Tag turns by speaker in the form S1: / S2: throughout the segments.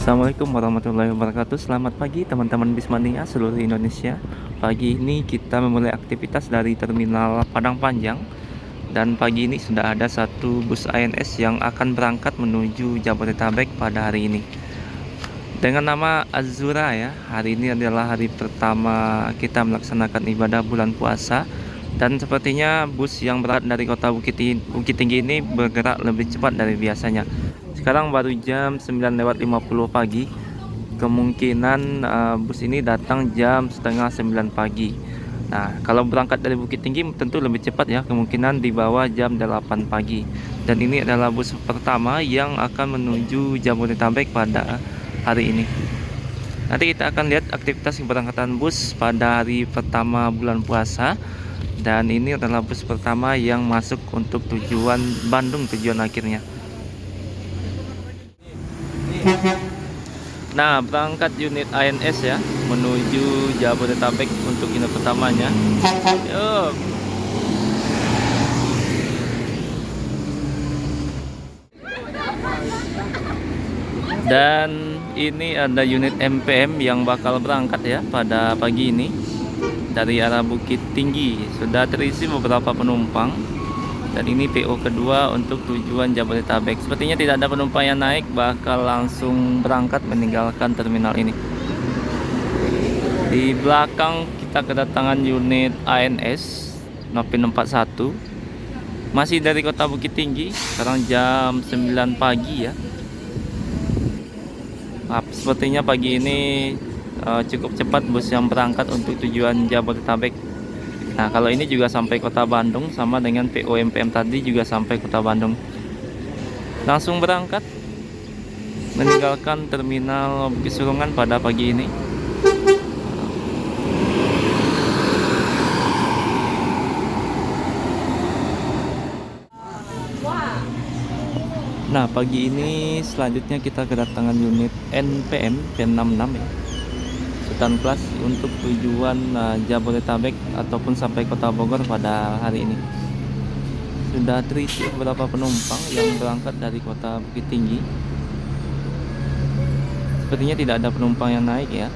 S1: Assalamualaikum warahmatullahi wabarakatuh. Selamat pagi teman-teman Bismania seluruh Indonesia. Pagi ini kita memulai aktivitas dari Terminal Padang Panjang. Dan pagi ini sudah ada satu bus ANS yang akan berangkat menuju Jabodetabek pada hari ini. Dengan nama Azura ya. Hari ini adalah hari pertama kita melaksanakan ibadah bulan puasa. Dan sepertinya bus yang berangkat dari kota Bukit Tinggi ini bergerak lebih cepat dari biasanya. Sekarang baru jam 9:50 pagi. Kemungkinan bus ini datang jam setengah 9 pagi. Nah, kalau berangkat dari Bukit Tinggi tentu lebih cepat ya, kemungkinan di bawah jam 8 pagi. Dan ini adalah bus pertama yang akan menuju Jabodetabek pada hari ini. Nanti kita akan lihat aktivitas keberangkatan bus pada hari pertama bulan puasa. Dan ini adalah bus pertama yang masuk untuk tujuan Bandung, tujuan akhirnya. Nah, berangkat unit ANS ya menuju Jabodetabek untuk unit pertamanya. Yuk. Dan ini ada unit MPM yang bakal berangkat ya pada pagi ini dari arah Bukit Tinggi. Sudah terisi beberapa penumpang. Dan ini PO kedua untuk tujuan Jabodetabek. Sepertinya tidak ada penumpang yang naik, bakal langsung berangkat meninggalkan terminal ini. Di belakang kita kedatangan unit ANS Nopin 41. Masih dari kota Bukit Tinggi. Sekarang jam 9 pagi ya. Sepertinya pagi ini cukup cepat bus yang berangkat untuk tujuan Jabodetabek. Nah, kalau ini juga sampai kota Bandung, sama dengan PO MPM tadi juga sampai kota Bandung. Langsung berangkat meninggalkan terminal Bukit Surungan pada pagi ini. Nah, pagi ini selanjutnya kita kedatangan unit NPM P66 ya. Sultan Plus untuk tujuan Jabodetabek ataupun sampai kota Bogor pada hari ini. Sudah terisi beberapa penumpang yang berangkat dari kota Bukit Tinggi. Sepertinya tidak ada penumpang yang naik ya.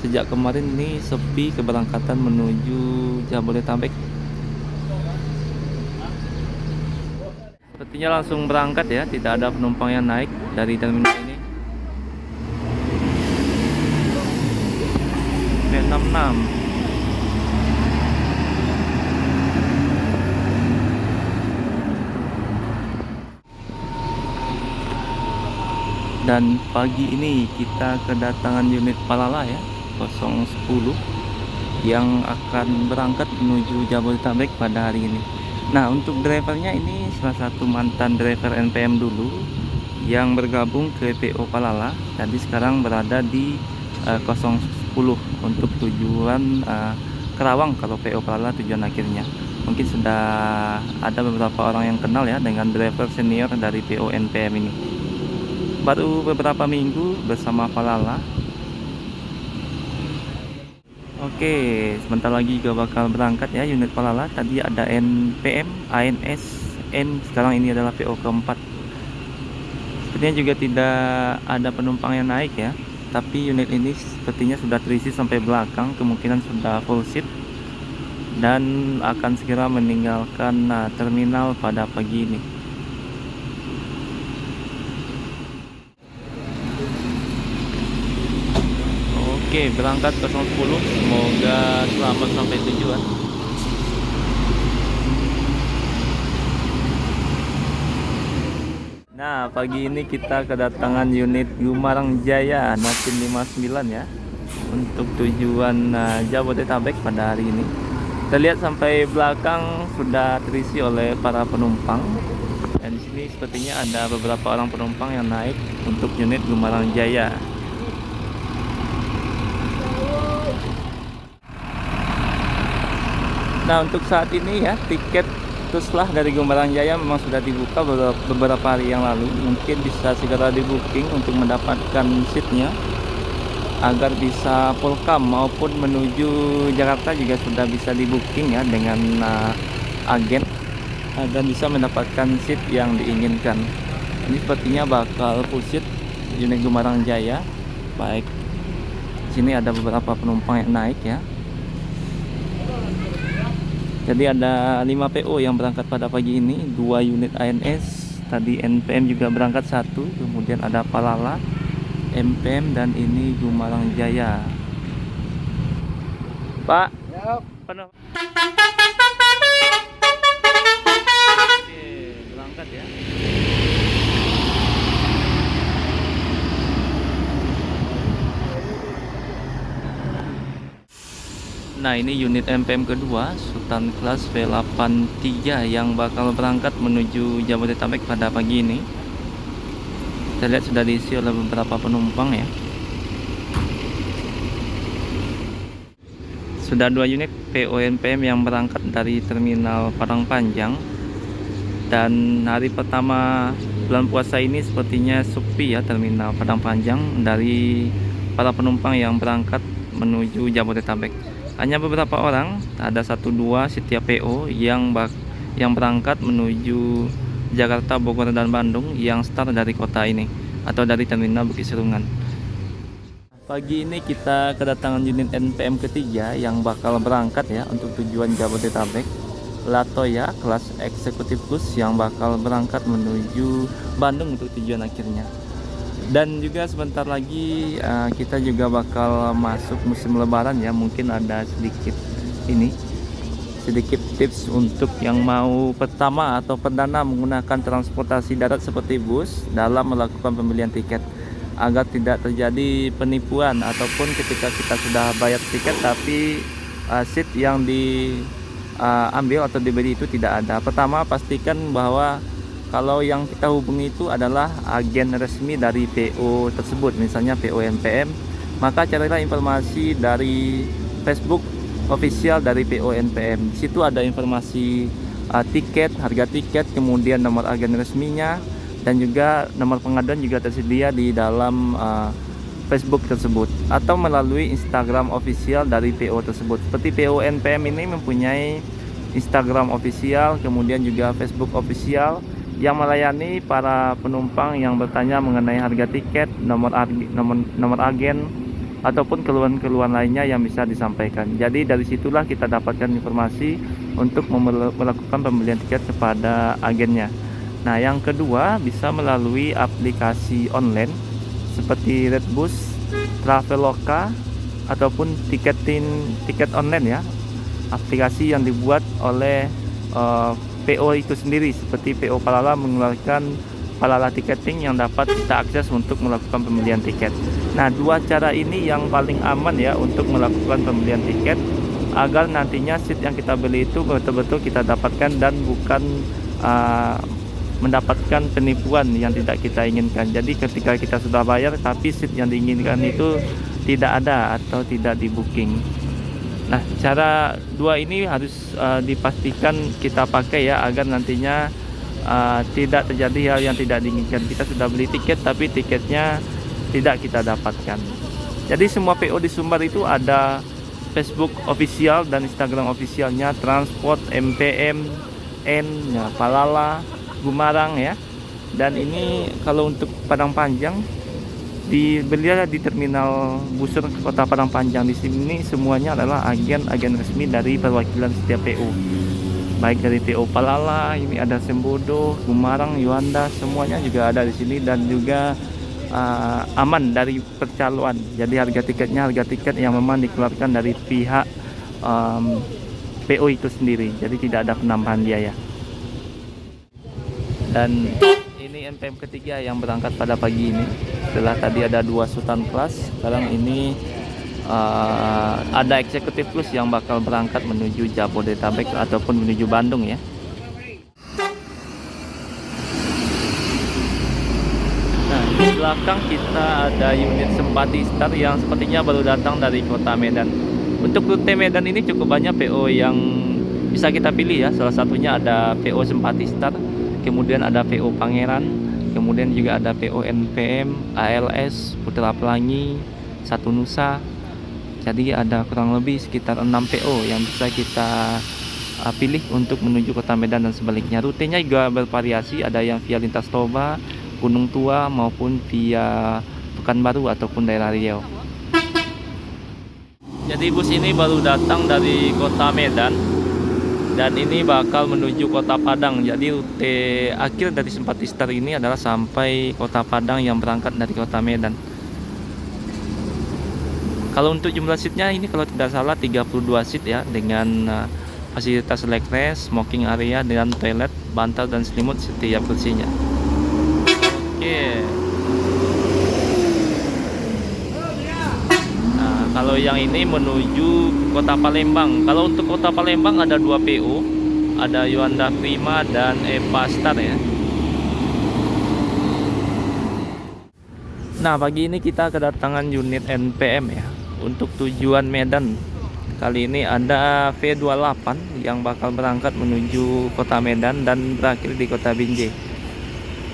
S1: Sejak kemarin ini sepi keberangkatan menuju Jabodetabek. Sepertinya langsung berangkat ya, tidak ada penumpang yang naik dari terminal ini. P66. Dan pagi ini kita kedatangan unit Palala ya, 010 yang akan berangkat menuju Jabodetabek pada hari ini. Nah, untuk drivernya ini salah satu mantan driver NPM dulu yang bergabung ke PO Palala. Jadi sekarang berada di 010 untuk tujuan Kerawang kalau PO Palala tujuan akhirnya. Mungkin sudah ada beberapa orang yang kenal ya dengan driver senior dari PO NPM ini. Baru beberapa minggu bersama Palala. Oke, sebentar lagi juga bakal berangkat ya unit Palala. Tadi ada NPM, ANS, N, sekarang ini adalah PO keempat. Sepertinya juga tidak ada penumpang yang naik ya. Tapi unit ini sepertinya sudah terisi sampai belakang, kemungkinan sudah full seat dan akan segera meninggalkan terminal pada pagi ini. Oke, berangkat ke 010, semoga selamat sampai tujuan. Nah, pagi ini kita kedatangan unit Gumarang Jaya Nopin 59 ya untuk tujuan Jabodetabek pada hari ini. Kita lihat sampai belakang sudah terisi oleh para penumpang. Dan di sini sepertinya ada beberapa orang penumpang yang naik untuk unit Gumarang Jaya. Nah, untuk saat ini ya tiket Tuslah dari Gumarang Jaya memang sudah dibuka beberapa hari yang lalu. Mungkin bisa segera di booking untuk mendapatkan seatnya agar bisa full cam, maupun menuju Jakarta juga sudah bisa di booking ya dengan agen agar bisa mendapatkan seat yang diinginkan. Ini sepertinya bakal full seat unit Gumarang Jaya. Baik, sini ada beberapa penumpang yang naik ya. Jadi ada 5 PO yang berangkat pada pagi ini, 2 unit ANS, tadi NPM juga berangkat 1, kemudian ada Palala, MPM, dan ini Gumarang Jaya. Pak,
S2: Yap.
S1: penuh. Oke, berangkat ya. Nah, ini unit MPM kedua, Sultan Class V83 yang bakal berangkat menuju Jabodetabek pada pagi ini. Kita lihat sudah diisi oleh beberapa penumpang ya. Sudah 2 unit PO NPM yang berangkat dari terminal Padang Panjang. Dan hari pertama bulan puasa ini sepertinya sepi ya terminal Padang Panjang dari para penumpang yang berangkat menuju Jabodetabek. Hanya beberapa orang, ada 1-2 setiap PO yang berangkat menuju Jakarta, Bogor, dan Bandung yang start dari kota ini atau dari terminal Bukit Serungan. Pagi ini kita kedatangan unit NPM ketiga yang bakal berangkat ya untuk tujuan Jabodetabek. Latoya kelas eksekutif plus yang bakal berangkat menuju Bandung untuk tujuan akhirnya. Dan juga sebentar lagi kita juga bakal masuk musim lebaran ya. Mungkin ada sedikit tips untuk yang mau pertama atau perdana menggunakan transportasi darat seperti bus dalam melakukan pembelian tiket, agar tidak terjadi penipuan ataupun ketika kita sudah bayar tiket tapi seat yang diambil atau dibeli itu tidak ada. Pertama, pastikan bahwa kalau yang kita hubungi itu adalah agen resmi dari PO tersebut, misalnya PO NPM, maka carilah informasi dari Facebook official dari PO NPM. Di situ ada informasi tiket, harga tiket, kemudian nomor agen resminya, dan juga nomor pengaduan juga tersedia di dalam Facebook tersebut, atau melalui Instagram official dari PO tersebut. Seperti PO NPM ini mempunyai Instagram official, kemudian juga Facebook official yang melayani para penumpang yang bertanya mengenai harga tiket, nomor agen, ataupun keluhan-keluhan lainnya yang bisa disampaikan. Jadi dari situlah kita dapatkan informasi untuk melakukan pembelian tiket kepada agennya. Nah, yang kedua bisa melalui aplikasi online seperti Redbus, Traveloka, ataupun tiket online ya. Aplikasi yang dibuat oleh PO itu sendiri, seperti PO Palala mengeluarkan Palala Ticketing yang dapat kita akses untuk melakukan pembelian tiket. Nah, 2 cara ini yang paling aman ya untuk melakukan pembelian tiket, agar nantinya seat yang kita beli itu betul-betul kita dapatkan dan bukan mendapatkan penipuan yang tidak kita inginkan. Jadi ketika kita sudah bayar tapi seat yang diinginkan itu tidak ada atau tidak di booking. Nah, cara 2 ini harus dipastikan kita pakai ya, agar nantinya tidak terjadi hal yang tidak diinginkan. Kita sudah beli tiket tapi tiketnya tidak kita dapatkan. Jadi semua PO di Sumbar itu ada Facebook official dan Instagram officialnya, Transport, MPM, ya, Palala, Gumarang ya. Dan ini kalau untuk Padang Panjang dibeli di terminal Busur Kota Padang Panjang. Di sini semuanya adalah agen resmi dari perwakilan setiap PO, baik dari PO Palala, ini ada Sembodo, Gumarang, Yuanda, semuanya juga ada di sini, dan juga aman dari percaloan. Jadi harga tiket yang memang dikeluarkan dari pihak PO itu sendiri, jadi tidak ada penambahan biaya. Dan ini NPM ketiga yang berangkat pada pagi ini. Setelah tadi ada 2 Sultan Class, sekarang ini ada eksekutif plus yang bakal berangkat menuju Jabodetabek ataupun menuju Bandung ya. Nah, di belakang kita ada unit Sempati Star yang sepertinya baru datang dari kota Medan. Untuk rute Medan ini cukup banyak PO yang bisa kita pilih ya. Salah satunya ada PO Sempati Star, kemudian ada PO Pangeran, kemudian juga ada PO NPM, ALS, Putra Pelangi, Satu Nusa. Jadi ada kurang lebih sekitar 6 PO yang bisa kita pilih untuk menuju kota Medan dan sebaliknya. Rutenya juga bervariasi, ada yang via lintas Toba, Gunung Tua maupun via Pekanbaru ataupun daerah Riau. Jadi bus ini baru datang dari kota Medan dan ini bakal menuju kota Padang. Jadi rute akhir dari Simpati Star ini adalah sampai kota Padang yang berangkat dari kota Medan. Kalau untuk jumlah seatnya ini kalau tidak salah 32 seat ya, dengan fasilitas leg rest, smoking area dengan toilet, bantal dan selimut setiap kursinya. Oke. Nah, kalau yang ini menuju kota Palembang. Kalau untuk kota Palembang ada 2 PO, ada Yuanda Prima dan Eva Star ya. Nah, pagi ini kita kedatangan unit NPM ya. Untuk tujuan Medan, kali ini ada V28 yang bakal berangkat menuju kota Medan dan berakhir di kota Binjai.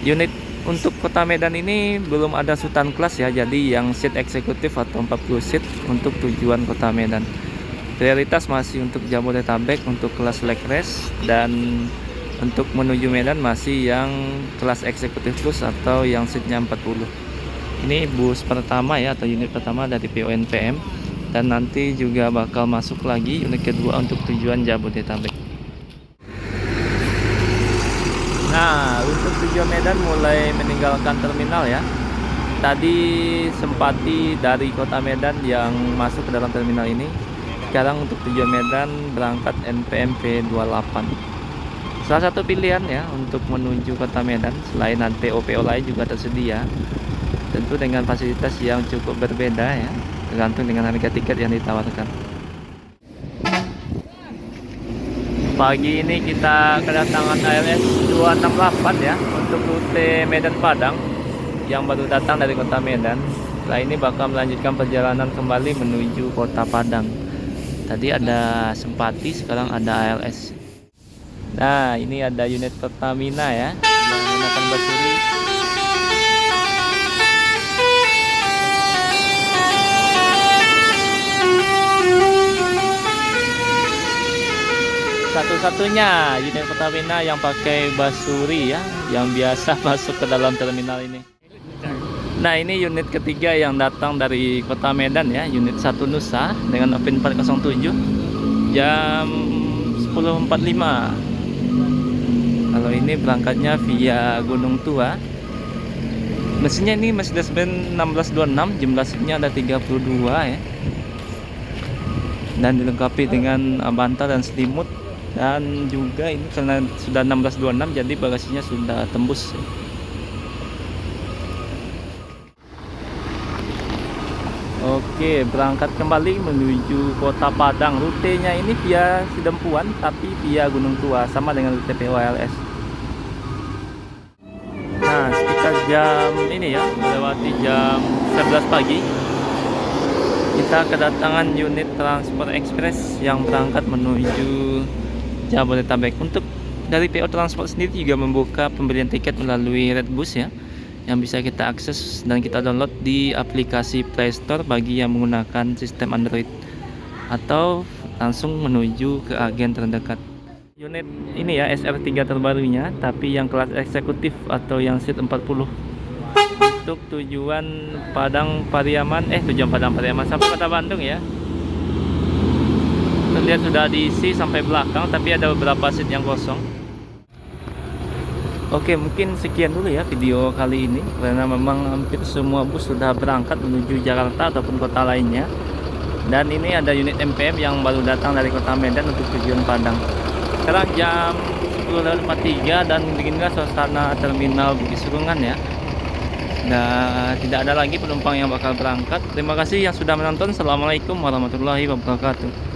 S1: Unit untuk kota Medan ini belum ada Sultan Class ya, jadi yang seat eksekutif atau 40 seat untuk tujuan kota Medan. Prioritas masih untuk Jabodetabek untuk kelas leg rest, dan untuk menuju Medan masih yang kelas eksekutif plus atau yang seatnya 40. Ini bus pertama ya, atau unit pertama dari PO NPM, dan nanti juga bakal masuk lagi unit kedua untuk tujuan Jabodetabek. Nah, untuk tujuan Medan mulai meninggalkan terminal ya. Tadi Simpati dari kota Medan yang masuk ke dalam terminal ini. Sekarang untuk tujuan Medan berangkat NPM V28. Salah satu pilihan ya untuk menuju kota Medan, selain PO-PO lain juga tersedia. Tentu dengan fasilitas yang cukup berbeda ya, tergantung dengan harga tiket yang ditawarkan. Pagi ini kita kedatangan ALS 268 ya untuk rute Medan Padang yang baru datang dari kota Medan. Setelah ini bakal melanjutkan perjalanan kembali menuju kota Padang. Tadi ada Simpati, sekarang ada ALS. Nah, ini ada unit Pertamina ya yang menggunakan Basuri. Satu-satunya unit Pertamina yang pakai Basuri ya, yang biasa masuk ke dalam terminal ini. Nah, ini unit ketiga yang datang dari kota Medan ya, unit 1 Nusa dengan Open 407 jam 10.45. Kalau ini berangkatnya via Gunung Tua. Mesinnya ini Mercedes-Benz 1626, jumlah seatnya ada 32 ya. Dan dilengkapi dengan bantal dan selimut. Dan juga ini karena sudah 1626 jadi bagasinya sudah tembus. Oke, berangkat kembali menuju kota Padang. Rutenya ini via Sidempuan tapi via Gunung Tua, sama dengan rute PO ALS. Nah, sekitar jam ini ya, melewati jam 11 pagi, kita kedatangan unit Transport Express yang berangkat menuju Jabodetabek. Untuk dari PO Transport sendiri juga membuka pembelian tiket melalui Redbus ya, yang bisa kita akses dan kita download di aplikasi Play Store bagi yang menggunakan sistem Android, atau langsung menuju ke agen terdekat. Unit ini ya SR3 terbarunya, tapi yang kelas eksekutif atau yang seat 40 untuk tujuan Padang Pariaman, tujuan Padang Pariaman sampai kota Bandung ya. Terlihat sudah diisi sampai belakang, tapi ada beberapa seat yang kosong. Oke, mungkin sekian dulu ya video kali ini, karena memang hampir semua bus sudah berangkat menuju Jakarta ataupun kota lainnya. Dan ini ada unit MPM yang baru datang dari kota Medan untuk tujuan Padang. Sekarang jam 10.43 dan beginilah suasana terminal Bukit Surungan ya. Dan tidak ada lagi penumpang yang bakal berangkat. Terima kasih yang sudah menonton. Assalamualaikum warahmatullahi wabarakatuh.